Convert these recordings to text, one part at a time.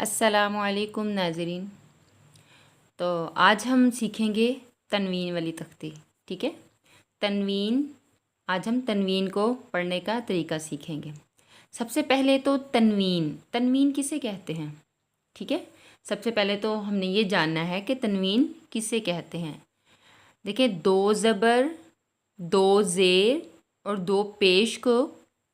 अस्सलामुअलैकुम नाज़रीन। तो आज हम सीखेंगे तनवीन वाली तख्ती। ठीक है, तनवीन। आज हम तनवीन को पढ़ने का तरीका सीखेंगे। सबसे पहले तो तनवीन, तनवीन किसे कहते हैं? ठीक है, सबसे पहले तो हमने ये जानना है कि तनवीन किसे कहते हैं। देखिए, दो ज़बर, दो ज़ेर और दो पेश को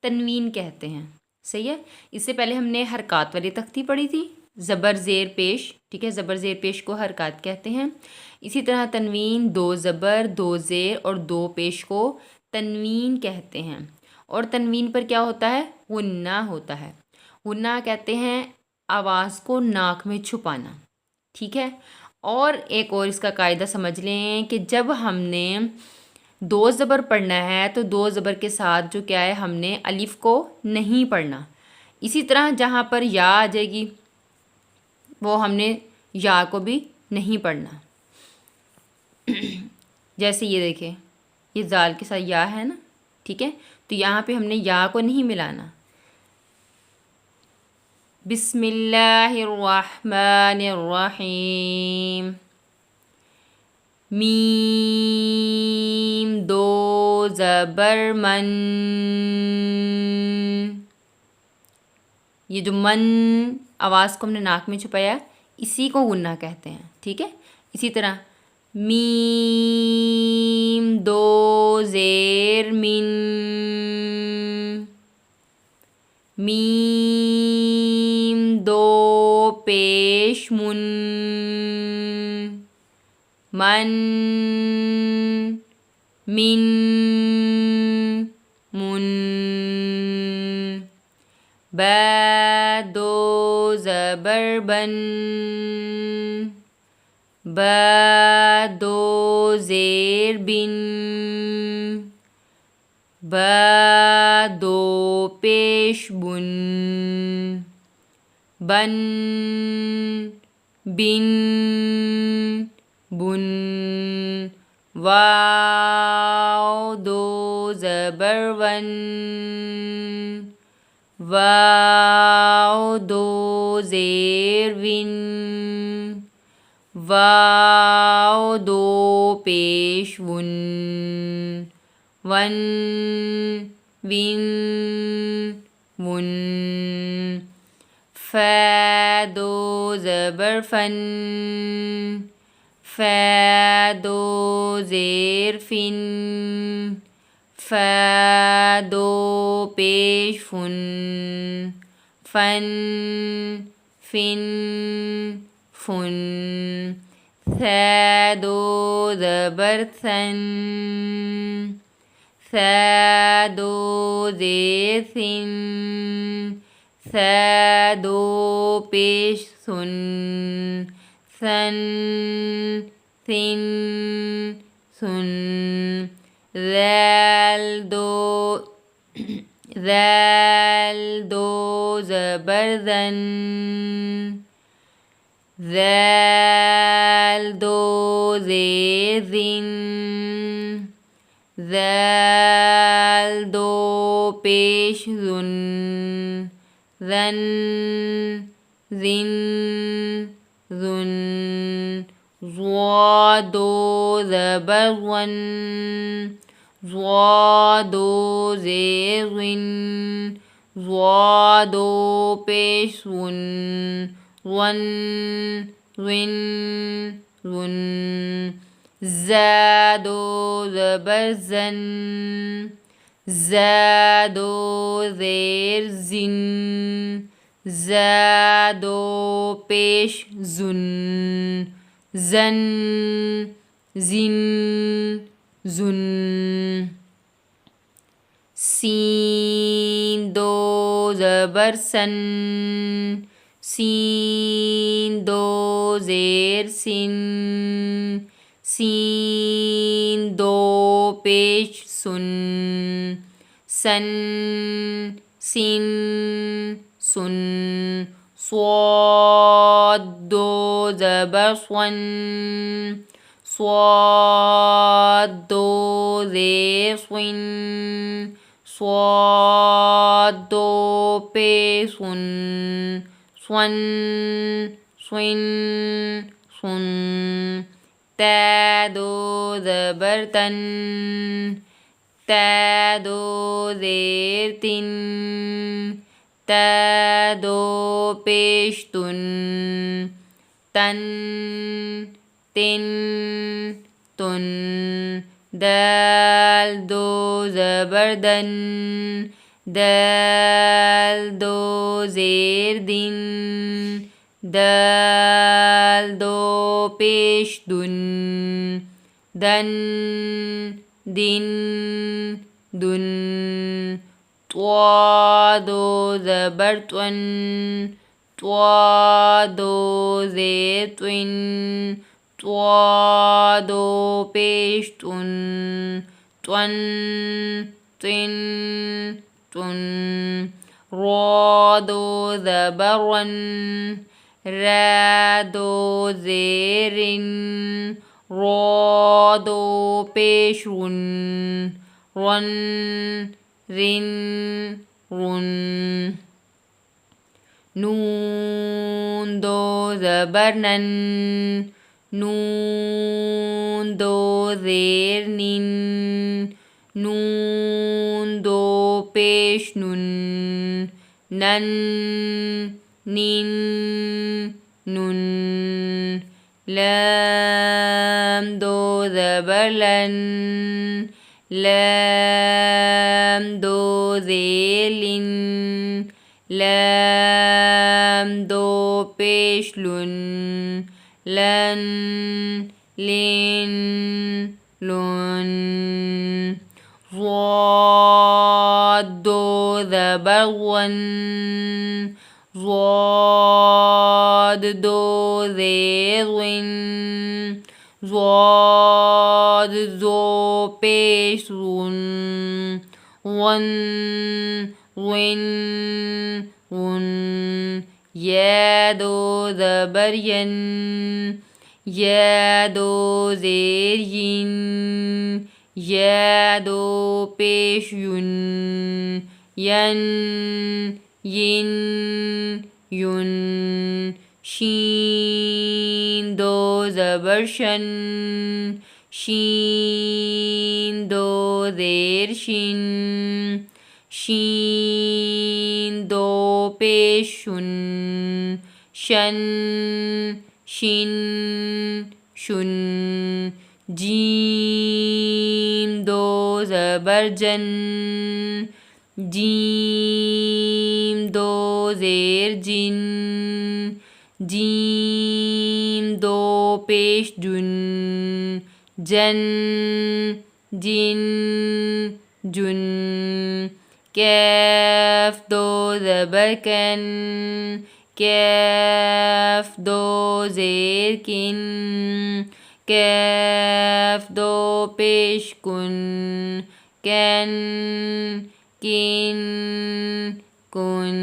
तनवीन कहते हैं। सही है। इससे पहले हमने हरकत वाली तख्ती पढ़ी थी, ज़बर ज़ेर पेश। ठीक है, ज़बर ज़ेर पेश को हरकत कहते हैं। इसी तरह तनवीन दो ज़बर, दो ज़ेर और दो पेश को तनवीन कहते हैं। और तनवीन पर क्या होता है? गुन्ना होता है। गुन्ना कहते हैं आवाज़ को नाक में छुपाना। ठीक है। और एक और इसका कायदा समझ लें कि जब हमने दो ज़बर पढ़ना है तो दो ज़बर के साथ जो क्या है, हमने अलिफ को नहीं पढ़ना। इसी तरह जहाँ पर या आ जाएगी वो हमने या को भी नहीं पढ़ना। जैसे ये देखें, ये जाल के साथ या है ना। ठीक है, तो यहाँ पे हमने या को नहीं मिलाना। बिस्मिल्लाहिर्रहमानिर्रहीम। मीम दो ज़बर मन। ये जो मन आवाज़ को हमने नाक में छुपाया, इसी को गुन्ना कहते हैं। ठीक है। इसी तरह मीम दो ज़ेर मिन। मीम दो पेश मुन। मन मिन मुन। ब दो ज़बर बन। ब दो ज़ेर बिन। ब दो पेश बुन। बन बिन बुन। वाव दो ज़बर वन। वाव दो ज़ेर विन। वाव दो पेश वुन। One win वुन। फ दो ज़बर फन। फ दो ज़ेर फिन। फ दो पेश फुन। फन फिन फुन। थ दो ज़बर सन। थ दो ज़ेर सिन। थ दो पेश सुन। सन सिन सुन। ज़ैल दो ज़ैल दो ज़बर ज़न। ज़ैल दो ज़ेर ज़िन। ज़ैल दो पेश ज़ुन। ज़न ज़िन ज़ुन। ज़ा दो ज़बर वन। ज़ा दो ज़ेर ज़िन। ज़ा दो पेश वन। One win one. ज़ा दो ज़बर ज़न। ज़ा दो ज़ेर ज़िन। ज़ा दो पेश ज़ुन। ज़न ज़िन ज़ुन। सीन दो ज़बर सन। सीन दो ज़ेर सिन। सीन दो पेश सुन। सन सिन सुन। स्वाद दो ज़बर स्वन। स्वाद दो ज़ेर स्विन। स्वाद दो पेश सुन। स्वन स्विन सुन तै दो ज़बर तन तै दो ज़ेर तिन तै दो पेश तुन तन तिन तुन दाल दो ज़बर दन दाल दो ज़ेर दिन दाल दो पेश दुन दन दिन दुन त्वा दो ज़बर त्वन त्वा दो ज़ेर त्विन त्वा दो पेश तुन त्वन त्विन तुन रॉ दो ज़बर वन रा दो ज़ेरिन रॉ दो पेश रुन रन रिन रुन नून दो ज़बर नन नून दो ज़ेर निन नून दो पेश नुन नन निन नुन लाम दो ज़बर लन लाम दो ज़ेर लिन लाम दो पेश लुन लन लिन लुन ज़ाद दो ज़बर वन ज़ाद दो ज़ेर विन ज़ाद दो पेश रुन वन विन उन या दो ज़बर यन या दो ज़ेर यिन या दो पेश युन यन यिन युन शीन दो ज़बर शन शीन दो ज़ेर शिन शीन दो पेश शुन शन शिन शुन जीम दो ज़बर जन जीम दो ज़ेर जिन जीम दो पेश जुन जन जिन जुन कैफ दो ज़बर कन कैफ दो ज़ेर किन कैफ दो पेश कुन कैन किन कुन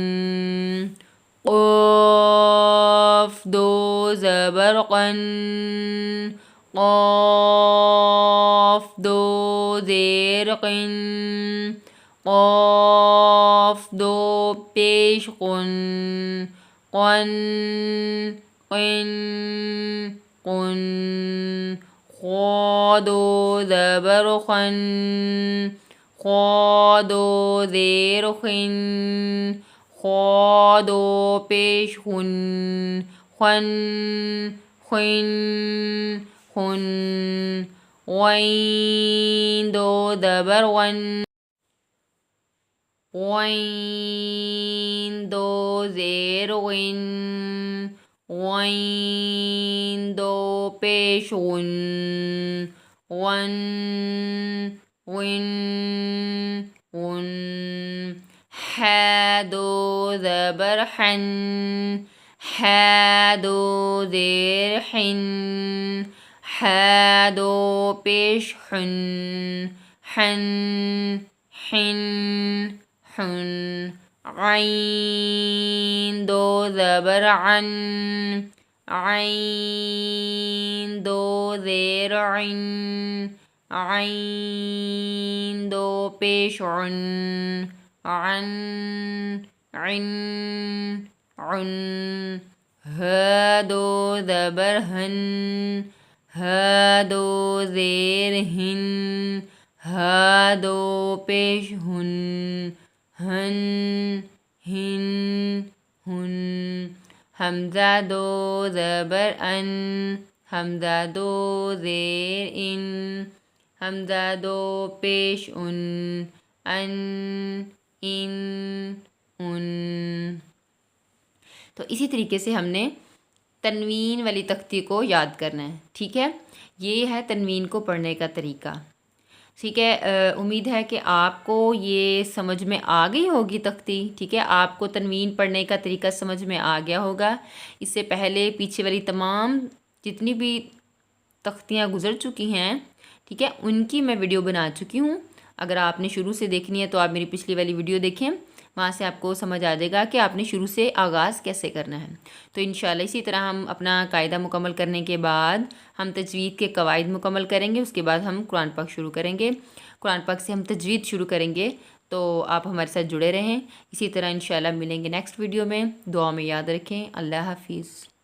क़ाफ दो ज़बर क़न क़ाफ दो ज़ेर क़िन क़ाफ दो पेश क़ुन क़न क़िन क़ुन ख़ा दो ज़बर ख़न ख़ा दो ज़ेर ख़िन ख़ा दो पेश ख़ुन ख़न ख़िन ख़ुन ग़ैन दो ज़बर ग़न ग़ैन दो ज़ेर ग़िन ग़ैन दो पेश ग़ुन ग़न ग़िन ग़ुन हा दो ज़बर हन हा दो ज़ेर हिन हा दो पेश हुन हन हिन हुन ग़ैन दो ज़बर अन ग़ैन दो ज़ेर इन ग़ैन दो पेश उन अन इन उन, ह दो ज़बर हन, ह दो ज़ेर हिन, ह दो पेश हुन, हन हिन हुन, हमज़ा दो ज़बर अन, हमज़ा दो ज़ेर इन, हमज़ा दो पेश उन, अन इन उन। तो इसी तरीके से हमने तनवीन वाली तख्ती को याद करना है, ठीक है। ये है तनवीन को पढ़ने का तरीका, ठीक है। उम्मीद है कि आपको ये समझ में आ गई होगी तख्ती, ठीक है। आपको तनवीन पढ़ने का तरीका समझ में आ गया होगा। इससे पहले पीछे वाली तमाम जितनी भी तख्तियाँ गुज़र चुकी हैं, ठीक है, उनकी मैं वीडियो बना चुकी हूँ। अगर आपने शुरू से देखनी है तो आप मेरी पिछली वाली वीडियो देखें, वहाँ से आपको समझ आ जाएगा कि आपने शुरू से आगाज़ कैसे करना है। तो इंशाल्लाह इसी तरह हम अपना कायदा मुकम्मल करने के बाद हम तजवीद के कवायद मुकम्मल करेंगे। उसके बाद हम कुरान पाक शुरू करेंगे। कुरान पाक से हम तजवीद शुरू करेंगे। तो आप हमारे साथ जुड़े रहें। इसी तरह इंशाल्लाह मिलेंगे नेक्स्ट वीडियो में। दुआ में याद रखें। अल्लाह हाफिज़।